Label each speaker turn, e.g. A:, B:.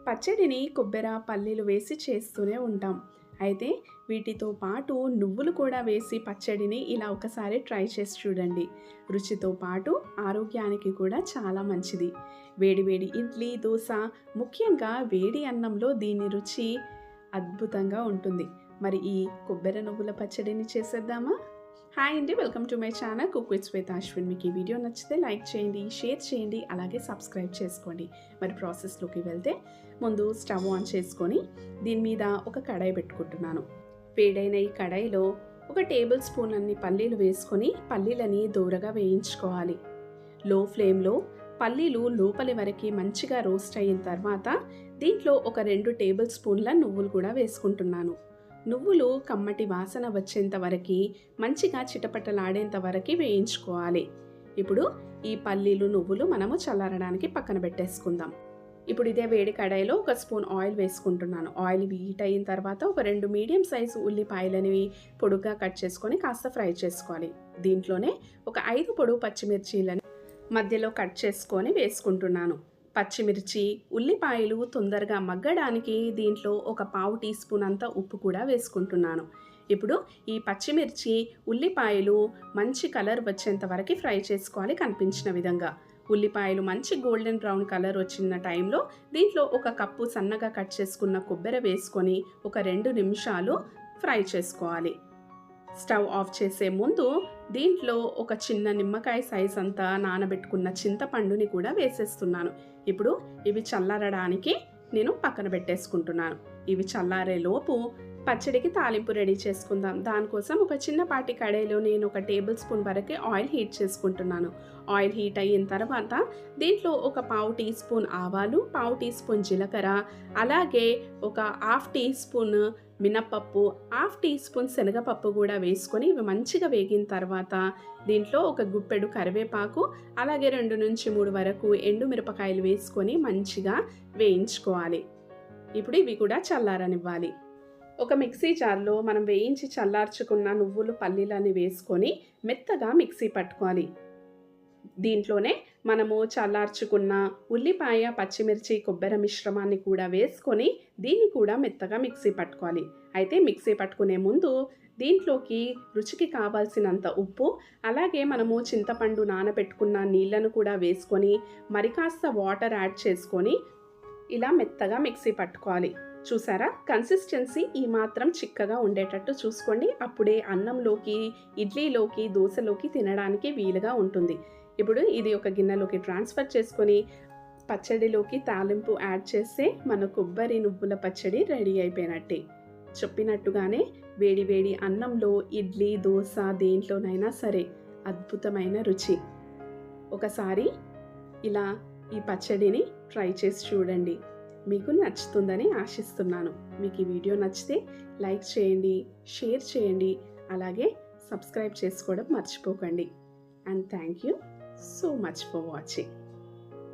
A: పచ్చడిని కొబ్బెర, పల్లీలు వేసి చేస్తూనే ఉంటాం. అయితే వీటితో పాటు నువ్వులు కూడా వేసి పచ్చడిని ఇలా ఒకసారి ట్రై చేసి చూడండి. రుచితో పాటు ఆరోగ్యానికి కూడా చాలా మంచిది. వేడి వేడి ఇడ్లీ, దోస, ముఖ్యంగా వేడి అన్నంలో దీని రుచి అద్భుతంగా ఉంటుంది. మరి ఈ కొబ్బెర నువ్వుల పచ్చడిని చేసేద్దామా? హాయ్ అండి, welcome to my channel cook with Shweta Ashwin. మీకు ఈ వీడియో నచ్చితే లైక్ చేయండి, షేర్ చేయండి, అలాగే సబ్స్క్రైబ్ చేసుకోండి. మరి ప్రాసెస్లోకి వెళ్తే ముందు స్టవ్ ఆన్ చేసుకొని దీని మీద ఒక కడాయి పెట్టుకుంటున్నాను. వేడైన ఈ కడాయిలో ఒక టేబుల్ స్పూన్ అన్ని పల్లీలు వేసుకొని పల్లీలని దూరగా వేయించుకోవాలి. లో ఫ్లేమ్లో పల్లీలు లోపలి వరకు మంచిగా రోస్ట్ అయిన తర్వాత దీంట్లో ఒక 2 టేబుల్ స్పూన్ల నువ్వులు కూడా వేసుకుంటున్నాను. నువ్వులు కమ్మటి వాసన వచ్చేంత వరకు మంచిగా చిటపటలాడేంత వరకు వేయించుకోవాలి. ఇప్పుడు ఈ పల్లీలు, నువ్వులు మనము చల్లారడానికి పక్కన పెట్టేసుకుందాం. ఇప్పుడు ఇదే వేడి కడాయిలో ఒక స్పూన్ ఆయిల్ వేసుకుంటున్నాను. ఆయిల్ హీట్ అయిన తర్వాత ఒక 2 మీడియం సైజు ఉల్లిపాయలని పొడుగ్గా కట్ చేసుకొని కాస్త ఫ్రై చేసుకోవాలి. దీంట్లోనే ఒక 5 పొడవు పచ్చిమిర్చీలని మధ్యలో కట్ చేసుకొని వేసుకుంటున్నాను. పచ్చిమిర్చి, ఉల్లిపాయలు తొందరగా మగ్గడానికి దీంట్లో ఒక పావు టీ స్పూన్ అంత ఉప్పు కూడా వేసుకుంటున్నాను. ఇప్పుడు ఈ పచ్చిమిర్చి, ఉల్లిపాయలు మంచి కలర్ వచ్చేంత వరకు ఫ్రై చేసుకోవాలి. కనిపించిన విధంగా ఉల్లిపాయలు మంచి గోల్డెన్ బ్రౌన్ కలర్ వచ్చిన టైంలో దీంట్లో ఒక కప్పు సన్నగా కట్ చేసుకున్న కొబ్బరి వేసుకొని ఒక 2 నిమిషాలు ఫ్రై చేసుకోవాలి. స్టవ్ ఆఫ్ చేసే ముందు దీంట్లో ఒక చిన్న నిమ్మకాయ సైజ్ అంతా నానబెట్టుకున్న చింతపండుని కూడా వేసేస్తున్నాను. ఇప్పుడు ఇవి చల్లారడానికి నేను పక్కన పెట్టేసుకుంటున్నాను. ఇవి చల్లారే లోపు పచ్చడికి తాలింపు రెడీ చేసుకుందాం. దానికోసం ఒక చిన్నపాటి కడాయిలో నేను ఒక టేబుల్ స్పూన్ వరకు ఆయిల్ హీట్ చేసుకుంటున్నాను. ఆయిల్ హీట్ అయిన తర్వాత దీంట్లో ఒక పావు టీ స్పూన్ ఆవాలు, పావు టీ స్పూన్ జీలకర్ర, అలాగే ఒక హాఫ్ టీ స్పూన్ మినప్పప్పు, హాఫ్ టీ స్పూన్ శనగపప్పు కూడా వేసుకొని ఇవి మంచిగా వేగిన తర్వాత దీంట్లో ఒక గుప్పెడు కరివేపాకు, అలాగే 2 నుంచి 3 వరకు ఎండుమిరపకాయలు వేసుకొని మంచిగా వేయించుకోవాలి. ఇప్పుడు ఇవి కూడా చల్లారనివ్వాలి. ఒక మిక్సీ జార్లో మనం వేయించి చల్లార్చుకున్న నువ్వులు, పల్లీలని వేసుకొని మెత్తగా మిక్సీ పట్టుకోవాలి. దీంట్లోనే మనము చల్లార్చుకున్న ఉల్లిపాయ, పచ్చిమిర్చి, కొబ్బరి మిశ్రమాన్ని కూడా వేసుకొని దీన్ని కూడా మెత్తగా మిక్సీ పట్టుకోవాలి. అయితే మిక్సీ పట్టుకునే ముందు దీంట్లోకి రుచికి కావాల్సినంత ఉప్పు, అలాగే మనము చింతపండు నానబెట్టుకున్న నీళ్లను కూడా వేసుకొని మరి కాస్త వాటర్ యాడ్ చేసుకొని ఇలా మెత్తగా మిక్సీ పట్టుకోవాలి. చూసారా, కన్సిస్టెన్సీ ఈ మాత్రం చిక్కగా ఉండేటట్టు చూసుకోండి. అప్పుడే అన్నంలోకి, ఇడ్లీలోకి, దోశలోకి తినడానికి వీలుగా ఉంటుంది. ఇప్పుడు ఇది ఒక గిన్నెలోకి ట్రాన్స్ఫర్ చేసుకొని పచ్చడిలోకి తాలింపు యాడ్ చేస్తే మన కొబ్బరి నువ్వుల పచ్చడి రెడీ అయిపోయినట్టే. చెప్పినట్టుగానే వేడి వేడి అన్నంలో, ఇడ్లీ, దోశ దేంట్లోనైనా సరే అద్భుతమైన రుచి. ఒకసారి ఇలా ఈ పచ్చడిని ట్రై చేసి చూడండి. మీకు నచ్చుతుందని ఆశిస్తున్నాను. మీకు ఈ వీడియో నచ్చితే లైక్ చేయండి, షేర్ చేయండి, అలాగే సబ్స్క్రైబ్ చేసుకోవడం మర్చిపోకండి. And thank you so much for watching.